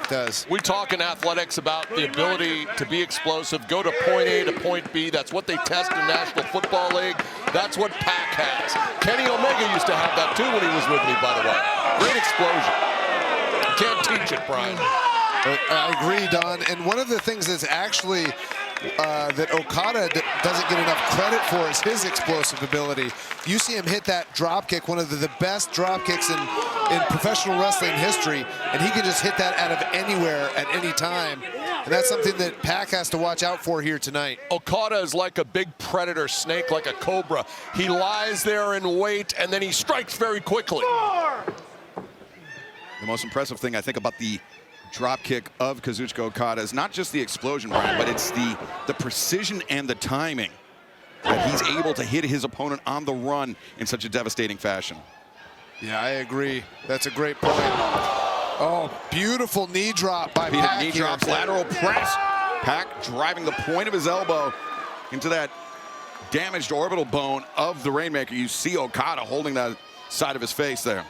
PAC does. We talk in athletics about the ability to be explosive, go to point A to point B. That's what they test in National Football League. That's what PAC has. Kenny Omega used to have that too when he was with me, by the way. Great explosion. You can't teach it, Brian. I agree, Don. And one of the things that's actually that Okada doesn't get enough credit for is his explosive ability. You see him hit that drop kick, one of the best drop kicks in professional wrestling history, and he can just hit that out of anywhere at any time. And that's something that PAC has to watch out for here tonight. Okada is like a big predator snake, like a cobra. He lies there in wait, and then he strikes very quickly. The most impressive thing I think about the drop kick of Kazuchika Okada is not just the explosion, Brian, but it's the precision and the timing that he's able to hit his opponent on the run in such a devastating fashion. Yeah, I agree. That's a great point. Oh, beautiful knee drop by PAC. Knee drops, lateral press. PAC driving the point of his elbow into that damaged orbital bone of the Rainmaker. You see Okada holding that side of his face there.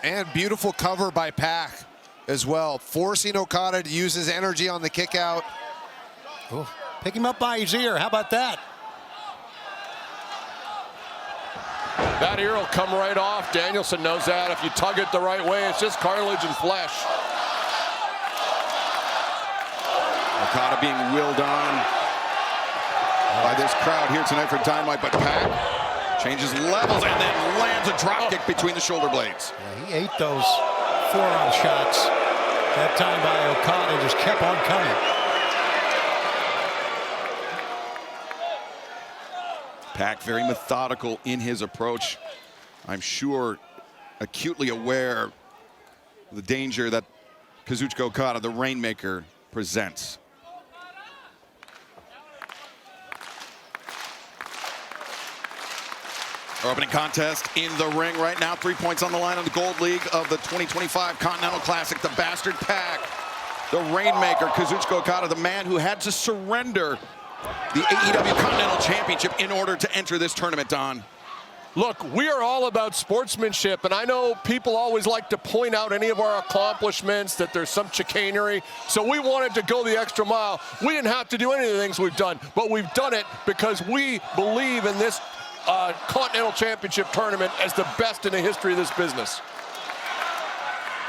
And beautiful cover by PAC as well, forcing Okada to use his energy on the kick out. Ooh, pick him up by his ear. How about that? That ear will come right off. Danielson knows that. If you tug it the right way, it's just cartilage and flesh. Okada being willed on by this crowd here tonight for Dynamite, but PAC changes levels and then lands a drop kick between the shoulder blades. Yeah, he ate those forearm shots. That time by Okada just kept on coming. PAC very methodical in his approach. I'm sure acutely aware of the danger that Kazuchika Okada, the Rainmaker, presents. Our opening contest in the ring right now. 3 points on the line on the Gold League of the 2025 Continental Classic. The Bastard PAC, the Rainmaker, Kazuchika Okada, the man who had to surrender the AEW Continental Championship in order to enter this tournament, Don. Look, we are all about sportsmanship, and I know people always like to point out any of our accomplishments, that there's some chicanery, so we wanted to go the extra mile. We didn't have to do any of the things we've done, but we've done it because we believe in this Continental Championship tournament as the best in the history of this business.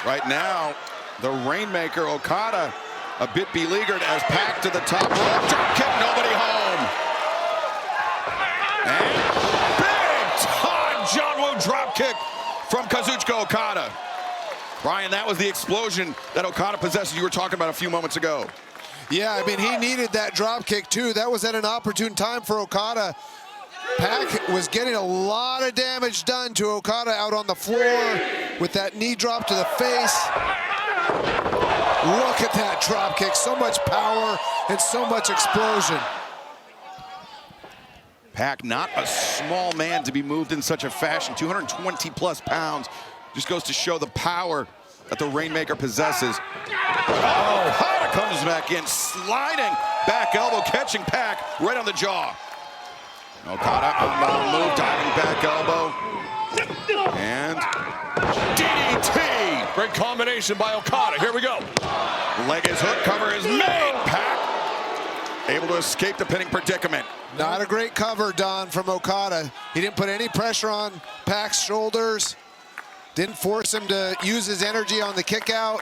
Right now, the Rainmaker, Okada, a bit beleaguered as PAC to the top rope. Drop kick, nobody home. And big time John Woo drop kick from Kazuchika Okada. Brian, that was the explosion that Okada possesses you were talking about a few moments ago. Yeah, I mean, he needed that drop kick too. That was at an opportune time for Okada. PAC was getting a lot of damage done to Okada out on the floor with that knee drop to the face. Look at that drop kick, so much power and so much explosion. PAC, not a small man to be moved in such a fashion, 220 plus pounds. Just goes to show the power that the Rainmaker possesses. Oh, Okada comes back in, sliding back elbow, catching PAC right on the jaw. Okada on the move, diving back elbow. And DDT. Great combination by Okada. Here we go. Leg is hooked, cover is made. PAC able to escape the pinning predicament. Not a great cover, Don, from Okada. He didn't put any pressure on PAC's shoulders. Didn't force him to use his energy on the kick out.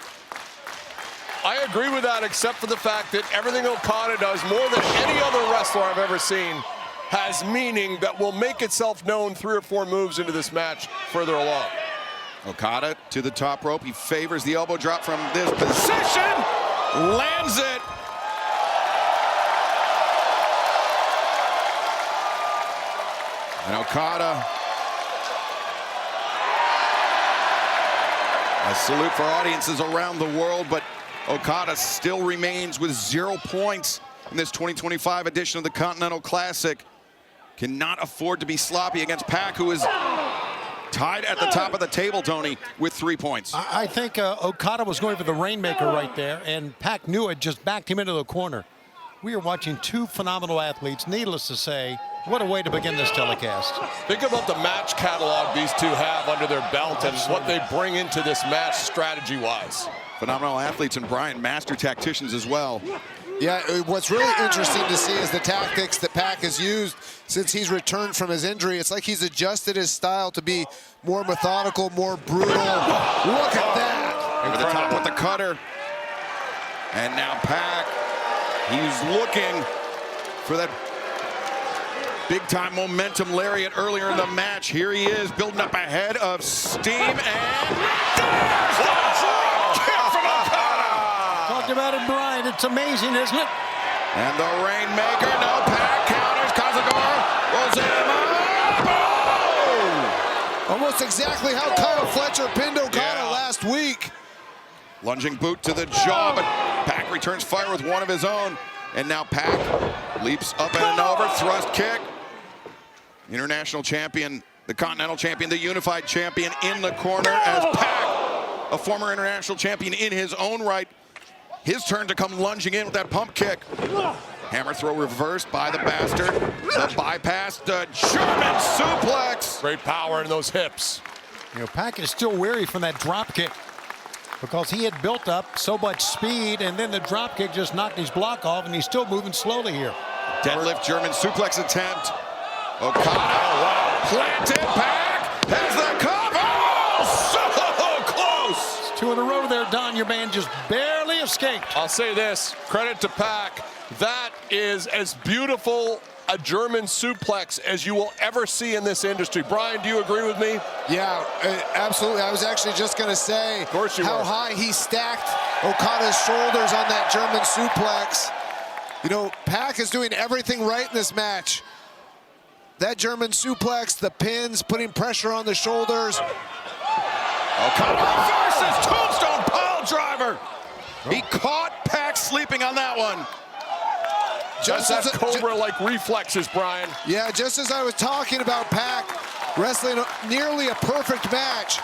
I agree with that, except for the fact that everything Okada does, more than any other wrestler I've ever seen, has meaning that will make itself known 3 or 4 moves into this match further along. Okada to the top rope. He favors the elbow drop from this position. Lands it. And Okada. A salute for audiences around the world, but Okada still remains with 0 points in this 2025 edition of the Continental Classic. Cannot afford to be sloppy against PAC, who is tied at the top of the table, Tony, with 3 points. I think Okada was going for the Rainmaker right there, and PAC knew it, just backed him into the corner. We are watching 2 phenomenal athletes. Needless to say, What a way to begin this telecast. Think about the match catalog these two have under their belt and what they bring into this match strategy-wise. Phenomenal athletes, and Brian, master tacticians as well. Yeah, what's really interesting to see is the tactics that PAC has used since he's returned from his injury. It's like he's adjusted his style to be more methodical, more brutal. Look at that. Over the top with the cutter. And now PAC, he's looking for that big-time momentum lariat earlier in the match. Here he is, building up ahead of steam, and there's the drop kick from Okada! Talked about it, Brian. It's amazing, isn't it? And the Rainmaker, no, PAC counters, Kazuchika rolls in. Oh! Almost exactly how Kyle Fletcher pinned Okada last week. Lunging boot to the jaw, but PAC returns fire with one of his own. And now PAC leaps up and over, thrust kick. International champion, the Continental champion, the unified champion in the corner as PAC, a former international champion in his own right. His turn to come lunging in with that pump kick. Hammer throw reversed by the bastard. The bypass, the German suplex. Great power in those hips. You know, PAC is still weary from that drop kick because he had built up so much speed, and then the drop kick just knocked his block off, and he's still moving slowly here. Deadlift German suplex attempt. Okada, planted, PAC has the cover. Oh, so close. It's two in a row there, Don. Your man just barely escaped. I'll say this, credit to PAC. That is as beautiful a German suplex as you will ever see in this industry. Brian, do you agree with me? Yeah, absolutely. I was actually just going to say how high he stacked Okada's shoulders on that German suplex. You know, PAC is doing everything right in this match. That German suplex, the pins, putting pressure on the shoulders. Okada reverses tombstone pile driver. He caught PAC sleeping on that one. Just that Cobra-like reflexes, Brian. Yeah, just as I was talking about PAC wrestling nearly a perfect match.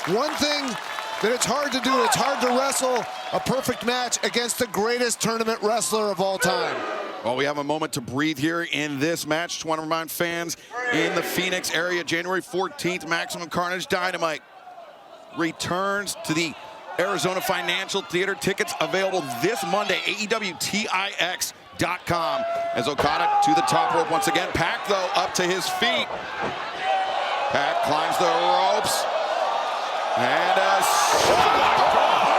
One thing that it's hard to do, it's hard to wrestle a perfect match against the greatest tournament wrestler of all time. Well, we have a moment to breathe here in this match. Just want to remind fans in the Phoenix area, January 14th, Maximum Carnage Dynamite returns to the Arizona Financial Theater. Tickets available this Monday, AEWTIX.com. As Okada to the top rope once again. PAC, though, up to his feet. PAC climbs the ropes. And a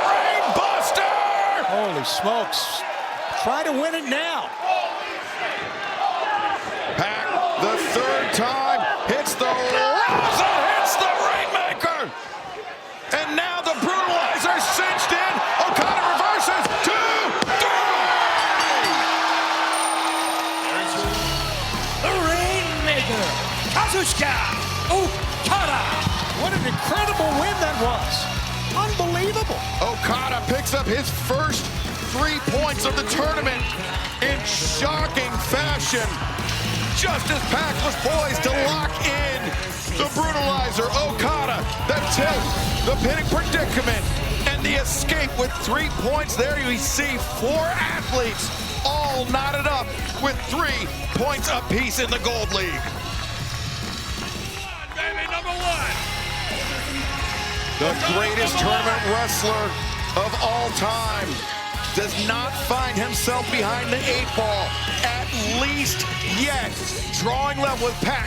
brain buster! Holy smokes. Try to win it now. PAC, the third time, hits the Rosa, hits the Rainmaker. And now the Brutalizer cinched in. Okada reverses. 2, 3. The Rainmaker, Kazuchika Okada. What an incredible win that was. Unbelievable. Okada picks up his first 3 points of the tournament in shocking fashion. Just as PAC was poised to lock in the Brutalizer, Okada, the tilt, the pinning predicament, and the escape with 3 points. There you see 4 athletes all knotted up with 3 points apiece in the Gold League. Baby, number 1. The greatest tournament wrestler of all time does not find himself behind the 8 ball, at least yet. Drawing level with PAC.